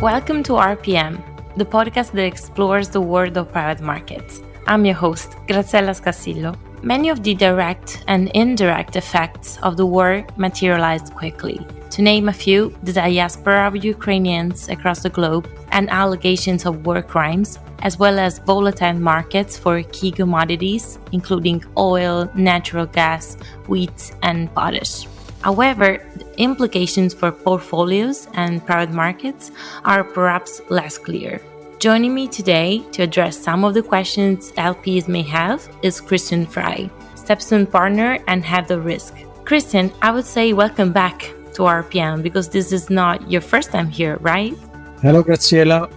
Welcome to RPM, the podcast that explores the world of private markets. I'm your host, Graziella Scassillo. Many of the direct and indirect effects of the war materialized quickly. To name a few, the diaspora of Ukrainians across the globe and allegations of war crimes, as well as volatile markets for key commodities, including oil, natural gas, wheat, and potash. However, the implications for portfolios and private markets are perhaps less clear. Joining me today to address some of the questions LPs may have is Christian Frei, StepStone partner and head of risk. Christian, I would say welcome back to RPM because this is not your first time here, right? Hello, Graziella.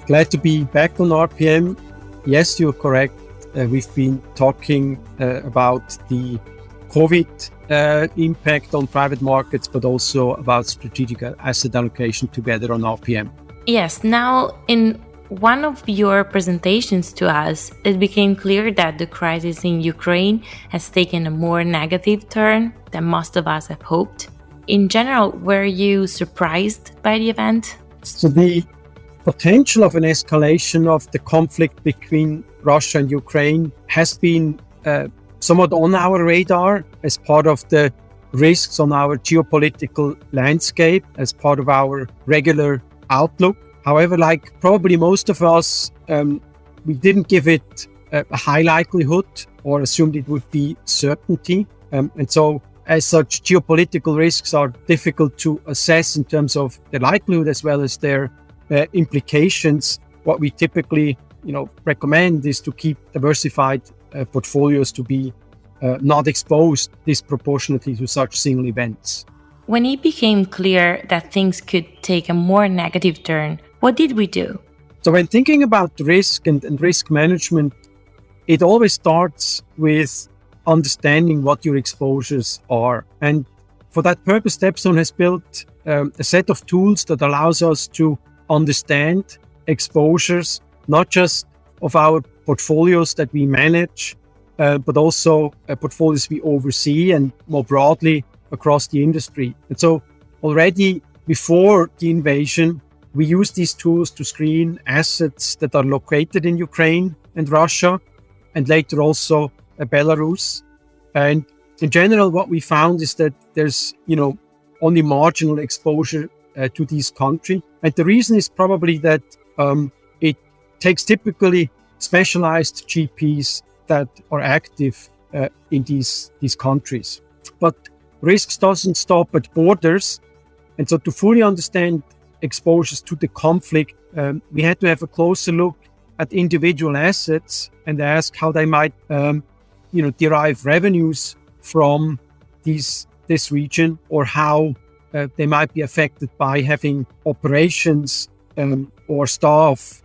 Glad to be back on RPM. Yes, you're correct. We've been talking about the COVID impact on private markets, but also about strategic asset allocation together on RPM. Yes, now in one of your presentations to us, it became clear that the crisis in Ukraine has taken a more negative turn than most of us have hoped. In general, were you surprised by the event? So the potential of an escalation of the conflict between Russia and Ukraine has been somewhat on our radar as part of the risks on our geopolitical landscape, as part of our regular outlook. However, like probably most of us, we didn't give it a high likelihood or assumed it would be certainty. And so as such, geopolitical risks are difficult to assess in terms of the likelihood as well as their implications. What we typically recommend is to keep diversified portfolios to be not exposed disproportionately to such single events. When it became clear that things could take a more negative turn, what did we do? So when thinking about risk and risk management, it always starts with understanding what your exposures are. And for that purpose, StepStone has built a set of tools that allows us to understand exposures, not just of our portfolios that we manage, but also portfolios we oversee and more broadly across the industry. And so already before the invasion, we use these tools to screen assets that are located in Ukraine and Russia, and later also Belarus. And in general, what we found is that there's, only marginal exposure to these countries. And the reason is probably that it takes typically specialized GPs that are active in these countries. But risks doesn't stop at borders. And so to fully understand exposures to the conflict, we had to have a closer look at individual assets and ask how they might, derive revenues from this region, or how they might be affected by having operations or staff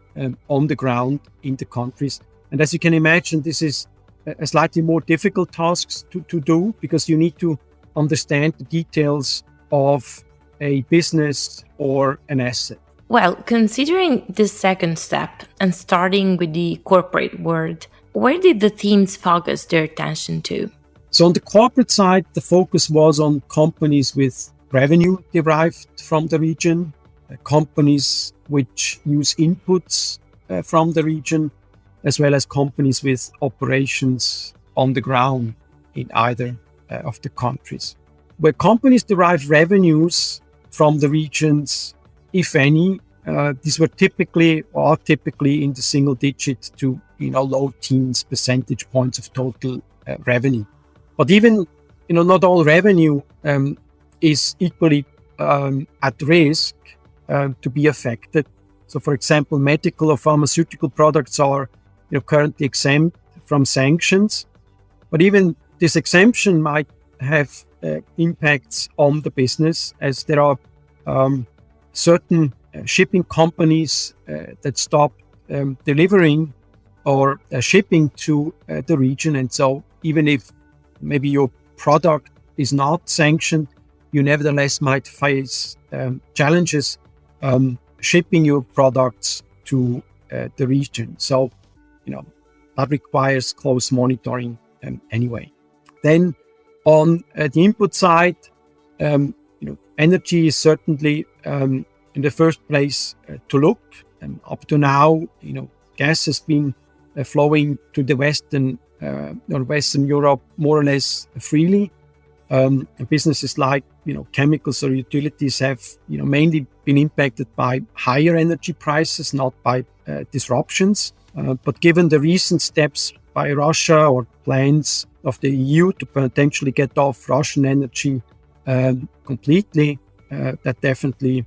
on the ground in the countries. And as you can imagine, this is a slightly more difficult task to do because you need to understand the details of a business or an asset. Well, considering this second step and starting with the corporate world, where did the teams focus their attention to? So on the corporate side, the focus was on companies with revenue derived from the region, companies which use inputs from the region, as well as companies with operations on the ground in either of the countries. Where companies derive revenues from the regions, if any, these were typically in the single digit to low teens percentage points of total revenue. But even not all revenue is equally at risk to be affected. So, for example, medical or pharmaceutical products are currently exempt from sanctions, but even this exemption might have impacts on the business, as there are certain shipping companies that stop delivering or shipping to the region. And so even if maybe your product is not sanctioned, you nevertheless might face challenges shipping your products to the region. So, that requires close monitoring anyway. Then on the input side, energy is certainly in the first place to look. Up to now, gas has been flowing to the Western Europe more or less freely. Businesses like chemicals or utilities have mainly been impacted by higher energy prices, not by disruptions. But given the recent steps by Russia or plans of the EU to potentially get off Russian energy completely, that definitely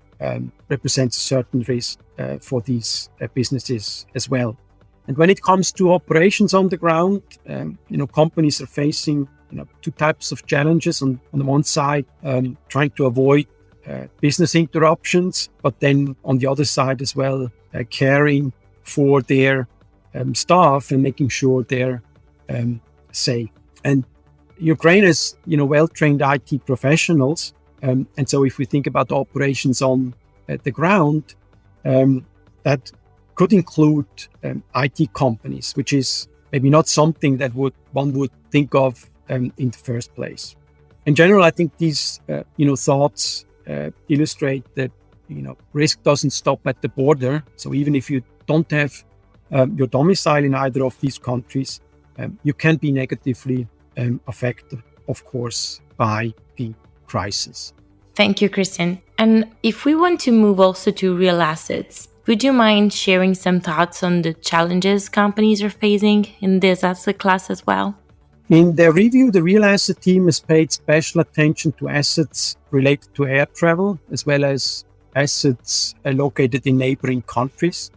represents a certain risk for these businesses as well. And when it comes to operations on the ground, companies are facing two types of challenges. On the one side, trying to avoid business interruptions, but then on the other side as well, caring for their staff and making sure they're safe. And Ukraine has well-trained IT professionals, and so if we think about operations on the ground, that could include IT companies, which is maybe not something that one would think of in the first place. In general, I think these thoughts illustrate that risk doesn't stop at the border. So even if you don't have your domicile in either of these countries, you can be negatively affected, of course, by the crisis. Thank you, Christian. And if we want to move also to real assets, would you mind sharing some thoughts on the challenges companies are facing in this asset class as well? In their review, the real asset team has paid special attention to assets related to air travel, as well as assets located in neighboring countries.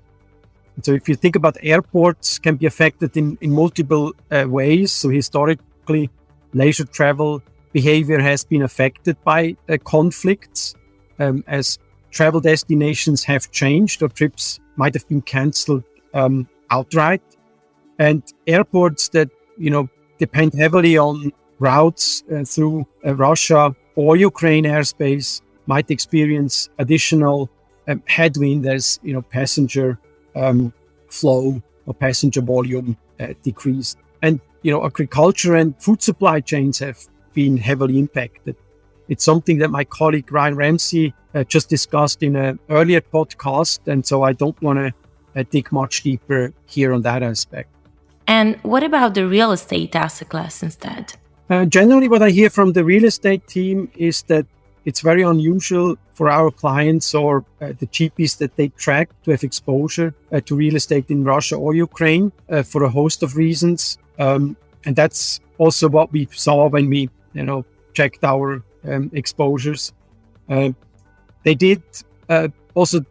And so if you think about airports, can be affected in multiple ways. So historically, leisure travel behavior has been affected by conflicts as travel destinations have changed or trips might have been cancelled outright. And airports that, depend heavily on routes through Russia or Ukraine airspace might experience additional headwind as, passenger flow or passenger volume decreased. And, agriculture and food supply chains have been heavily impacted. It's something that my colleague Ryan Ramsey just discussed in an earlier podcast, and so I don't want to dig much deeper here on that aspect. And what about the real estate asset class instead? Generally, what I hear from the real estate team is that it's very unusual for our clients or the GPs that they track to have exposure to real estate in Russia or Ukraine for a host of reasons. And that's also what we saw when we, checked our exposures. They did also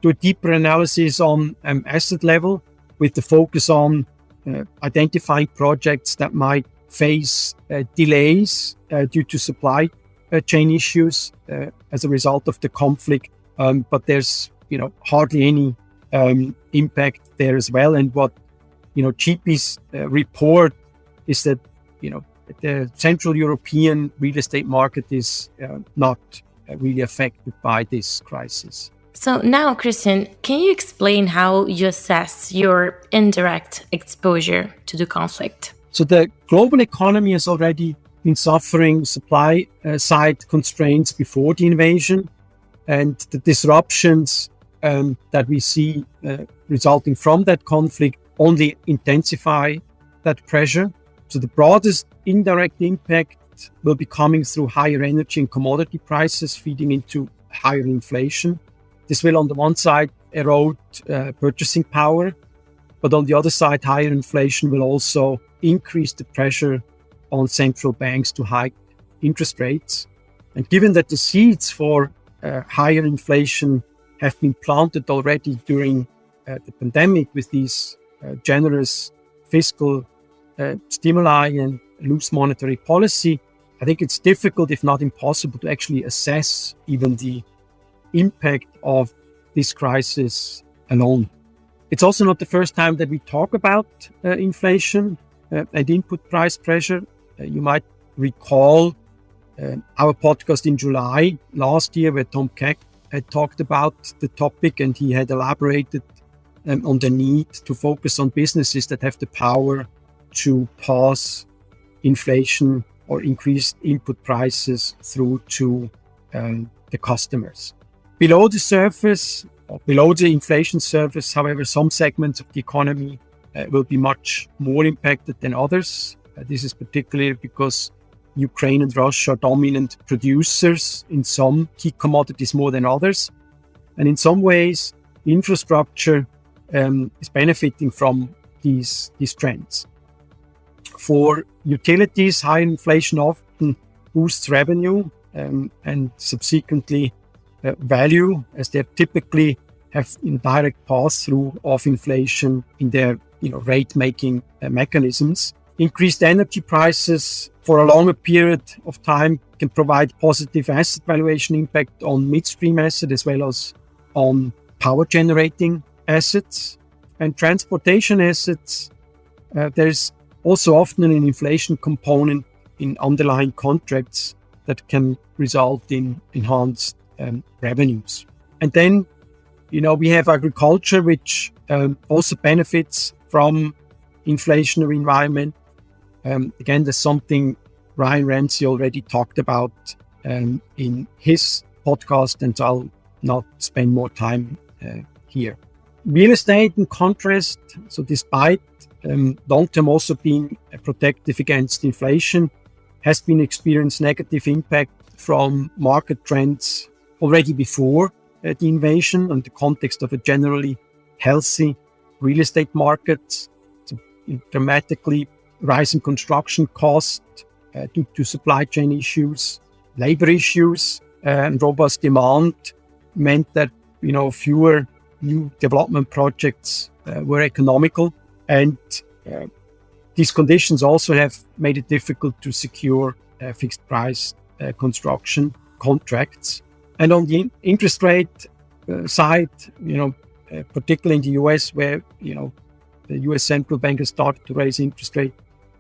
do a deeper analysis on asset level with the focus on identifying projects that might face delays due to supply chain issues as a result of the conflict. But there's, hardly any impact there as well. And what, GPs report is that, the Central European real estate market is not really affected by this crisis. So now, Christian, can you explain how you assess your indirect exposure to the conflict? So the global economy has already been suffering supply side constraints before the invasion, and the disruptions that we see resulting from that conflict only intensify that pressure. So the broadest indirect impact will be coming through higher energy and commodity prices feeding into higher inflation. This will, on the one side, erode purchasing power, but on the other side, higher inflation will also increase the pressure on central banks to hike interest rates. And given that the seeds for higher inflation have been planted already during the pandemic with these generous fiscal stimuli and loose monetary policy, I think it's difficult, if not impossible, to actually assess even the impact of this crisis alone. It's also not the first time that we talk about inflation and input price pressure. You might recall our podcast in July last year where Tom Keck had talked about the topic, and he had elaborated on the need to focus on businesses that have the power to pass inflation or increased input prices through to the customers. Below the surface, or below the inflation surface, however, some segments of the economy will be much more impacted than others. This is particularly because Ukraine and Russia are dominant producers in some key commodities more than others. And in some ways, infrastructure is benefiting from these trends. For utilities, high inflation often boosts revenue and subsequently value, as they typically have indirect pass-through of inflation in their rate-making mechanisms. Increased energy prices for a longer period of time can provide positive asset valuation impact on midstream assets as well as on power generating assets and transportation assets. There's also often an inflation component in underlying contracts that can result in enhanced revenues. And then, we have agriculture, which also benefits from inflationary environment. Again, there's something Ryan Ramsey already talked about in his podcast, and I'll not spend more time here. Real estate, in contrast, so despite long-term also being protective against inflation, has been experienced negative impact from market trends already before the invasion and the context of a generally healthy real estate market. So dramatically rising construction costs due to supply chain issues, labor issues, and robust demand meant that fewer new development projects were economical, and these conditions also have made it difficult to secure fixed price construction contracts. And on the interest rate side, particularly in the US, where the US central bank has started to raise interest rate,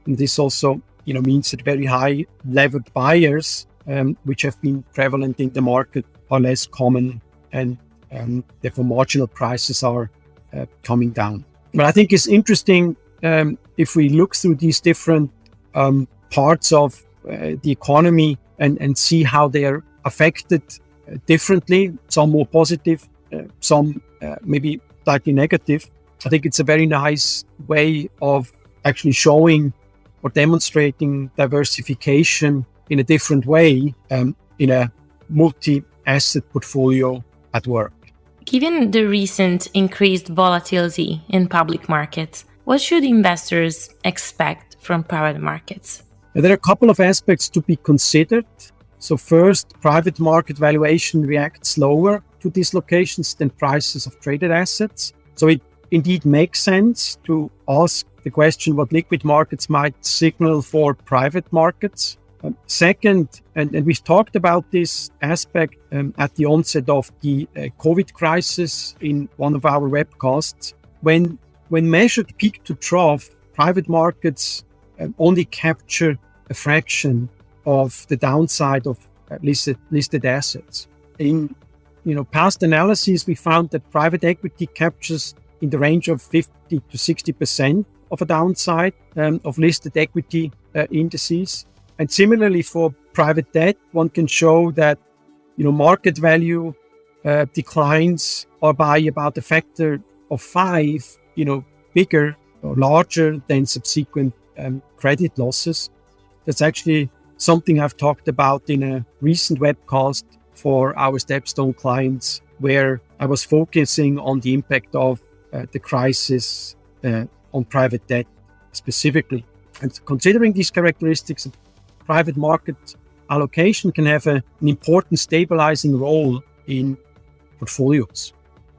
and this also means that very high levered buyers, which have been prevalent in the market, are less common, and therefore marginal prices are coming down. But I think it's interesting if we look through these different parts of the economy and see how they are affected differently, some more positive, some maybe slightly negative. I think it's a very nice way of actually showing or demonstrating diversification in a different way in a multi-asset portfolio at work. Given the recent increased volatility in public markets, what should investors expect from private markets? There are a couple of aspects to be considered. So first, private market valuation reacts slower to dislocations than prices of traded assets. So it indeed makes sense to ask the question what liquid markets might signal for private markets. Second, and we've talked about this aspect at the onset of the COVID crisis in one of our webcasts, when measured peak to trough, private markets only capture a fraction of the downside of listed assets. In past analyses, we found that private equity captures in the range of 50 to 60% of a downside of listed equity indices. And similarly for private debt, one can show that market value declines are by about a factor of 5, bigger or larger than subsequent credit losses. That's actually something I've talked about in a recent webcast for our StepStone clients, where I was focusing on the impact of the crisis on private debt specifically. And considering these characteristics, private market allocation can have an important stabilizing role in portfolios.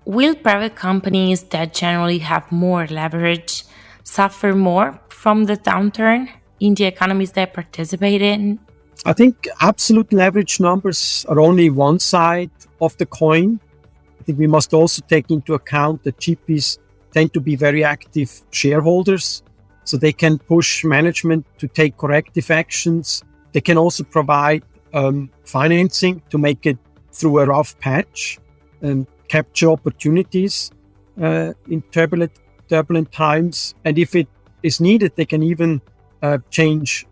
Will private companies that generally have more leverage suffer more from the downturn in the economies they participate in? I think absolute leverage numbers are only one side of the coin. I think we must also take into account that GPs tend to be very active shareholders, so they can push management to take corrective actions. They can also provide financing to make it through a rough patch and capture opportunities in turbulent times. And if it is needed, they can even change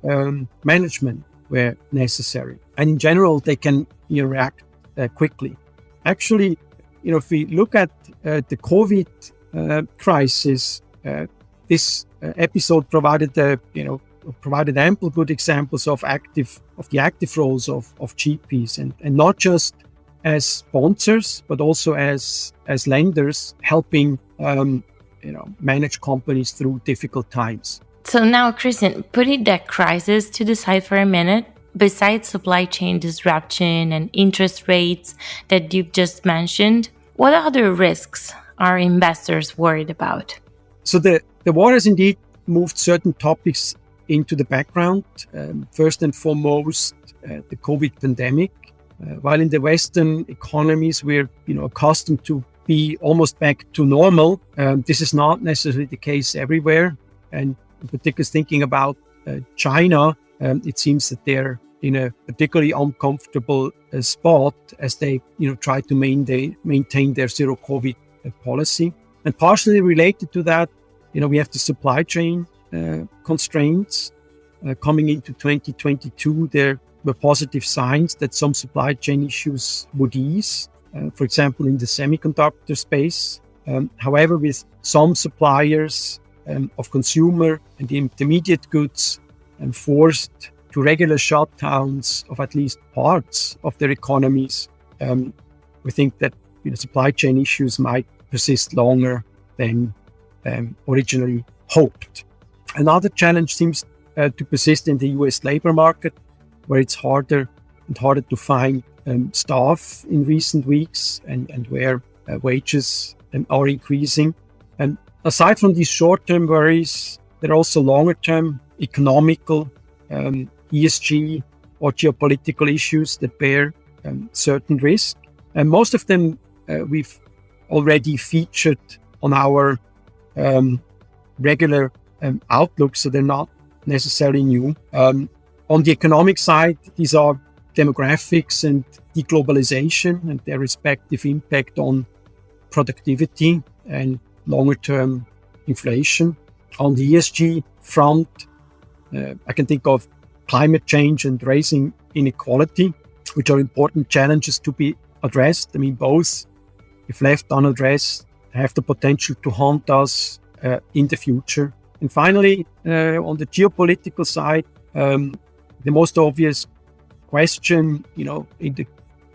management where necessary. And in general, they can react quickly. Actually, if we look at the COVID crisis, this episode provided ample good examples of the active roles of GPs, and not just as sponsors, but also as lenders helping manage companies through difficult times. So now, Christian, putting that crisis to the side for a minute, besides supply chain disruption and interest rates that you've just mentioned, what other risks are investors worried about? So the war has indeed moved certain topics into the background. First and foremost, the COVID pandemic. While in the Western economies we're accustomed to be almost back to normal, this is not necessarily the case everywhere. And in particular, thinking about China, it seems that they're in a particularly uncomfortable spot as they try to maintain their zero COVID policy. And partially related to that, we have the supply chain constraints. Coming into 2022, there were positive signs that some supply chain issues would ease, for example, in the semiconductor space. However, with some suppliers of consumer and intermediate goods forced to regular shutdowns of at least parts of their economies, we think that supply chain issues might persist longer than originally hoped. Another challenge seems to persist in the US labor market, where it's harder and harder to find staff in recent weeks, and where wages are increasing. And aside from these short-term worries, there are also longer-term economical, ESG or geopolitical issues that bear certain risk. And most of them we've already featured on our regular outlook, so they're not necessarily new. On the economic side, these are demographics and deglobalization and their respective impact on productivity and longer-term inflation. On the ESG front, I can think of climate change and raising inequality, which are important challenges to be addressed. I mean, both, if left unaddressed, have the potential to haunt us in the future. And finally, on the geopolitical side, the most obvious question, in the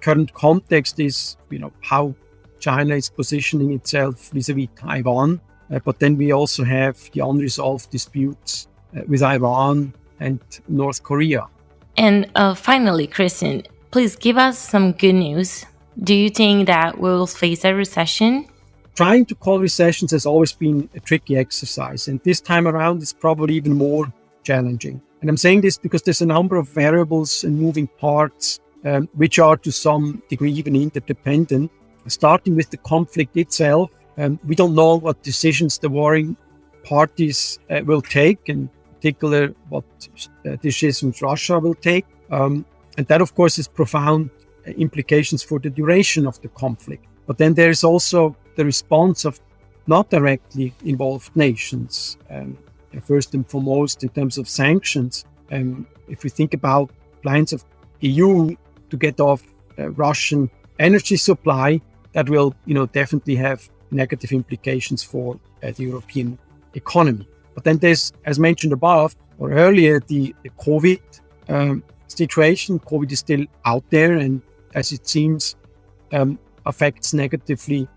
current context is, how China is positioning itself vis-a-vis Taiwan. But then we also have the unresolved disputes with Iran and North Korea. And finally, Christian, please give us some good news. Do you think that we will face a recession? Trying to call recessions has always been a tricky exercise, and this time around it's probably even more challenging. And I'm saying this because there's a number of variables and moving parts which are to some degree even interdependent. Starting with the conflict itself, we don't know what decisions the warring parties will take, in particular what decisions Russia will take. And that, of course, has profound implications for the duration of the conflict. But then there is also the response of not directly involved nations. First and foremost, in terms of sanctions, if we think about plans of EU to get off Russian energy supply, that will, definitely have negative implications for the European economy. But then there's, as mentioned above or earlier, the COVID situation. COVID is still out there, and as it seems, affects negatively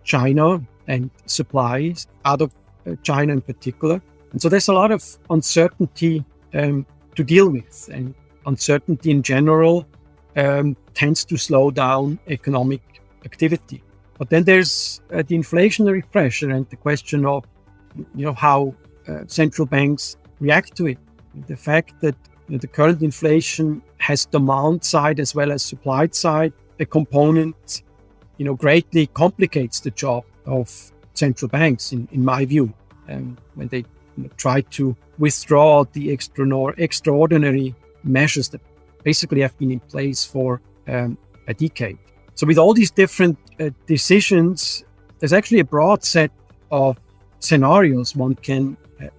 China and supplies out of China in particular. And so there's a lot of uncertainty to deal with, and uncertainty in general tends to slow down economic activity. But then there's the inflationary pressure and the question of, how central banks react to it. The fact that the current inflation has demand side as well as supply side a component, greatly complicates the job of central banks, in my view, when they try to withdraw the extraordinary measures that basically have been in place for a decade. So with all these different decisions, there's actually a broad set of scenarios one can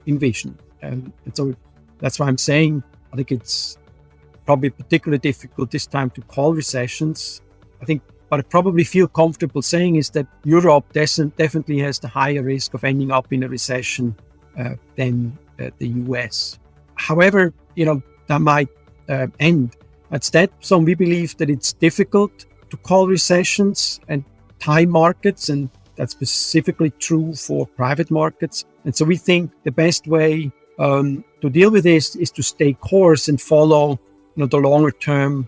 envision. And so that's why I'm saying I think it's probably particularly difficult this time to call recessions. I think but I probably feel comfortable saying is that Europe definitely has the higher risk of ending up in a recession than the US. However, that might end. At StepStone, we believe that it's difficult to call recessions and time markets, and that's specifically true for private markets. And so we think the best way to deal with this is to stay course and follow the longer term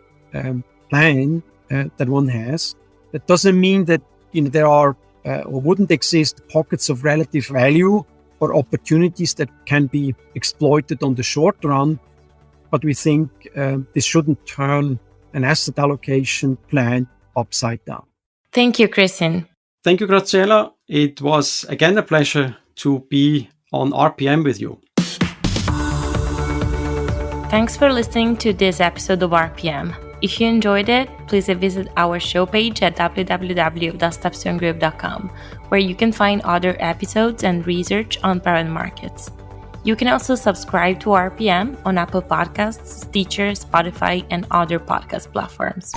plan that one has. That doesn't mean that there are or wouldn't exist pockets of relative value or opportunities that can be exploited on the short run, but we think this shouldn't turn an asset allocation plan upside down. Thank you, Christian. Thank you, Graziella. It was again a pleasure to be on RPM with you. Thanks for listening to this episode of RPM. If you enjoyed it, please visit our show page at www.stepstonegroup.com, where you can find other episodes and research on private markets. You can also subscribe to RPM on Apple Podcasts, Stitcher, Spotify, and other podcast platforms.